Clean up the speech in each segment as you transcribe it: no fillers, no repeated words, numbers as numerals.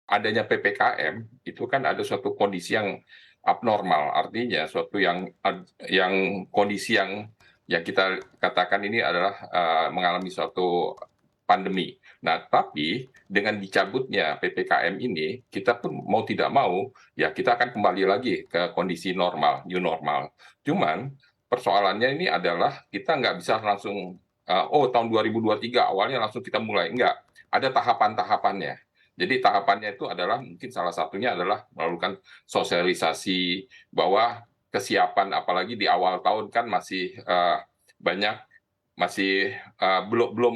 adanya PPKM itu kan ada suatu kondisi yang abnormal, artinya suatu yang kondisi yang kita katakan ini adalah mengalami suatu pandemi. Nah, tapi dengan dicabutnya PPKM ini, kita pun mau tidak mau, ya kita akan kembali lagi ke kondisi normal, new normal. Cuman persoalannya ini adalah kita nggak bisa langsung, oh tahun 2023 awalnya langsung kita mulai. Enggak, ada tahapan-tahapannya. Jadi tahapannya itu adalah mungkin salah satunya adalah melakukan sosialisasi bahwa kesiapan apalagi di awal tahun kan masih banyak masih belum belum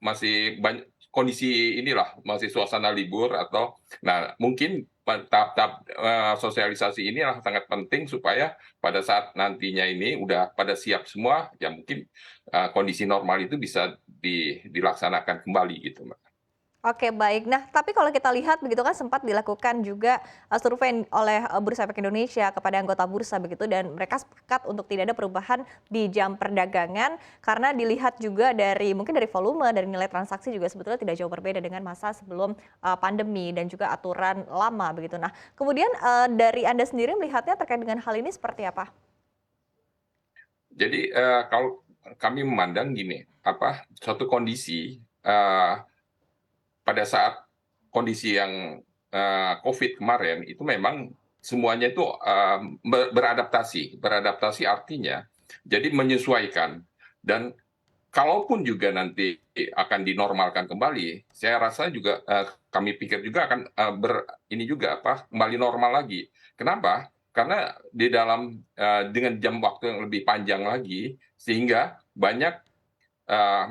masih banyak kondisi inilah masih suasana libur atau nah mungkin tahap-tahap sosialisasi ini adalah sangat penting supaya pada saat nantinya ini udah pada siap semua ya mungkin kondisi normal itu bisa dilaksanakan kembali gitu Mbak. Oke, baik. Nah, tapi kalau kita lihat begitu kan sempat dilakukan juga survei oleh Bursa Efek Indonesia kepada anggota bursa begitu dan mereka sepakat untuk tidak ada perubahan di jam perdagangan karena dilihat juga dari mungkin dari volume, dari nilai transaksi juga sebetulnya tidak jauh berbeda dengan masa sebelum pandemi dan juga aturan lama begitu. Nah, kemudian dari Anda sendiri melihatnya terkait dengan hal ini seperti apa? Jadi kalau kami memandang gini, apa suatu kondisi pada saat kondisi yang COVID kemarin itu memang semuanya itu beradaptasi. Beradaptasi artinya jadi menyesuaikan dan kalaupun juga nanti akan dinormalkan kembali, saya rasa juga kami pikir juga akan ini juga apa kembali normal lagi. Kenapa? Karena di dalam dengan jam waktu yang lebih panjang lagi sehingga banyak eh,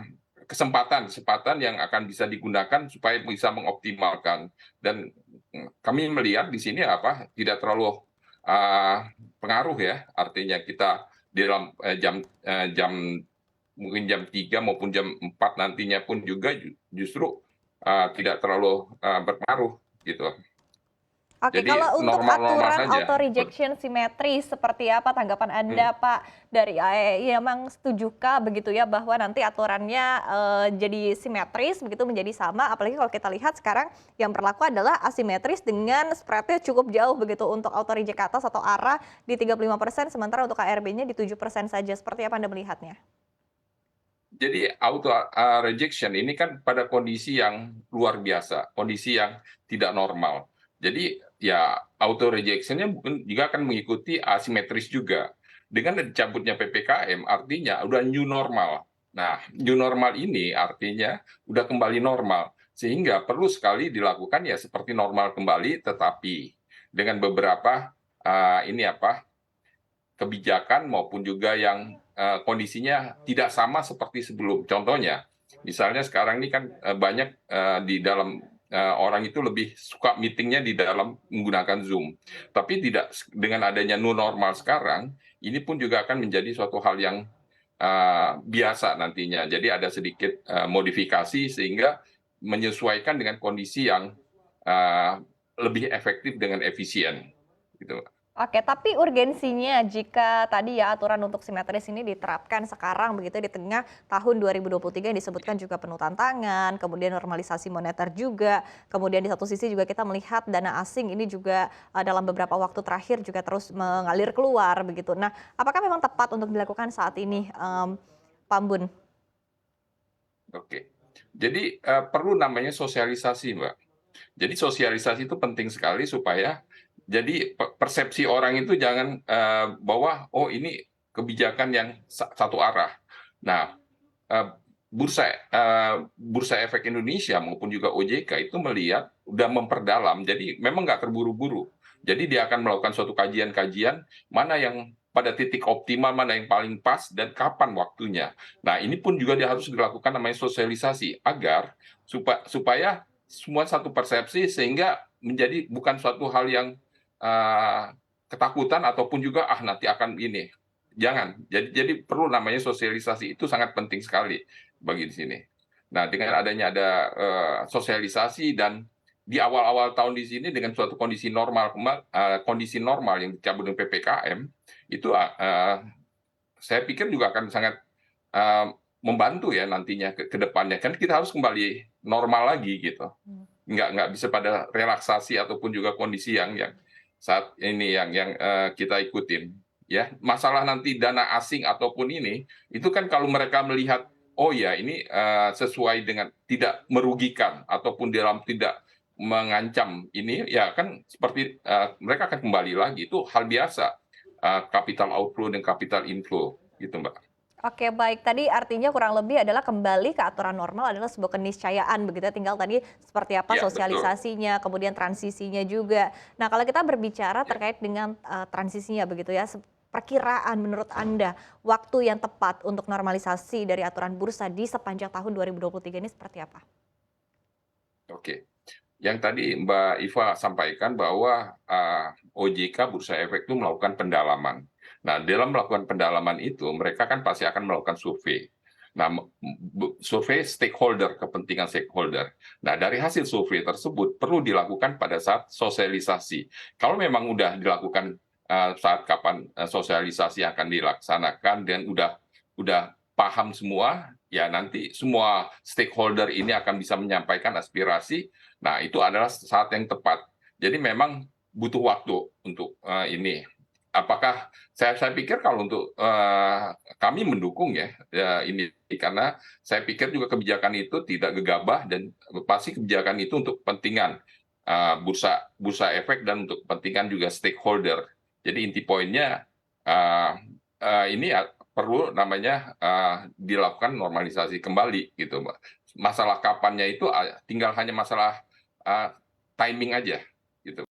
kesempatan-kesempatan yang akan bisa digunakan supaya bisa mengoptimalkan dan kami melihat di sini apa tidak terlalu eh, pengaruh ya artinya kita di dalam jam mungkin jam 3 maupun jam 4 nantinya pun juga justru tidak terlalu berpengaruh gitu. Oke, Jadi kalau untuk normal-normal aturan saja. auto rejection simetris seperti apa tanggapan Anda, Hmm. Pak? Dari AEI memang setujukah begitu ya bahwa nanti aturannya jadi simetris begitu menjadi sama, apalagi kalau kita lihat sekarang yang berlaku adalah asimetris dengan spreadnya cukup jauh begitu untuk auto reject ke atas atau arah di 35% sementara untuk KRB-nya di 7% saja. Seperti apa Anda melihatnya? Jadi auto rejection ini kan pada kondisi yang luar biasa, kondisi yang tidak normal. Jadi ya auto rejectionnya mungkin juga akan mengikuti asimetris juga. Dengan dicabutnya PPKM artinya udah new normal. Nah, new normal ini artinya udah kembali normal. Sehingga perlu sekali dilakukan ya seperti normal kembali tetapi dengan beberapa ini apa kebijakan maupun juga yang kondisinya tidak sama seperti sebelum. Contohnya, misalnya sekarang ini kan banyak di dalam orang itu lebih suka meetingnya di dalam menggunakan Zoom. Tapi tidak dengan adanya new normal sekarang, ini pun juga akan menjadi suatu hal yang biasa nantinya. Jadi ada sedikit modifikasi sehingga menyesuaikan dengan kondisi yang uh, lebih efektif dengan efisien. Gitu. Oke, tapi urgensinya jika tadi ya aturan untuk simetris ini diterapkan sekarang begitu di tengah tahun 2023 yang disebutkan juga penuh tantangan, kemudian normalisasi moneter juga, kemudian di satu sisi juga kita melihat dana asing ini juga dalam beberapa waktu terakhir juga terus mengalir keluar begitu. Nah, apakah memang tepat untuk dilakukan saat ini, Pak Ambun? Oke. Jadi perlu namanya sosialisasi, Mbak. Jadi sosialisasi itu penting sekali supaya jadi persepsi orang itu jangan bahwa oh ini kebijakan yang satu arah. Nah, eh, Bursa Efek Indonesia maupun juga OJK itu melihat udah memperdalam. Jadi memang nggak terburu-buru. Jadi dia akan melakukan suatu kajian-kajian mana yang pada titik optimal, mana yang paling pas dan kapan waktunya. Nah, ini pun juga dia harus dilakukan namanya sosialisasi agar supaya semua satu persepsi sehingga menjadi bukan suatu hal yang uh, ketakutan ataupun juga nanti akan ini. Jangan. Jadi perlu namanya sosialisasi itu sangat penting sekali bagi di sini. Nah, dengan adanya ada sosialisasi dan di awal-awal tahun di sini dengan suatu kondisi normal yang dicabut dengan PPKM itu saya pikir juga akan sangat membantu ya nantinya ke depannya kan kita harus kembali normal lagi gitu. nggak bisa pada relaksasi ataupun juga kondisi yang saat ini yang kita ikutin. Ya, masalah nanti dana asing ataupun ini, itu kan kalau mereka melihat, oh ya ini sesuai dengan tidak merugikan ataupun dalam tidak mengancam ini, ya kan seperti mereka akan kembali lagi. Itu hal biasa, capital outflow dan capital inflow, gitu Mbak. Oke, baik. Tadi artinya kurang lebih adalah kembali ke aturan normal adalah sebuah keniscayaan begitu ya. Tinggal tadi seperti apa Ya, betul. sosialisasinya, kemudian transisinya juga. Nah, kalau kita berbicara Ya. terkait dengan transisinya begitu ya, perkiraan menurut Anda waktu yang tepat untuk normalisasi dari aturan bursa di sepanjang tahun 2023 ini seperti apa? Oke. Yang tadi Mbak Iva sampaikan bahwa OJK Bursa Efek itu melakukan pendalaman. Nah, dalam melakukan pendalaman itu, mereka kan pasti akan melakukan survei. Nah, survei stakeholder, kepentingan stakeholder. Nah, dari hasil survei tersebut perlu dilakukan pada saat sosialisasi. Kalau memang udah dilakukan saat kapan sosialisasi akan dilaksanakan dan udah paham semua, ya nanti semua stakeholder ini akan bisa menyampaikan aspirasi. Nah, itu adalah saat yang tepat. Jadi memang butuh waktu untuk ini. Apakah saya pikir kalau untuk kami mendukung ya ini karena saya pikir juga kebijakan itu tidak gegabah dan pasti kebijakan itu untuk kepentingan bursa bursa efek dan untuk kepentingan juga stakeholder. Jadi inti poinnya uh, ini perlu namanya dilakukan normalisasi kembali gitu, Mbak. Masalah kapannya itu tinggal hanya masalah timing aja gitu.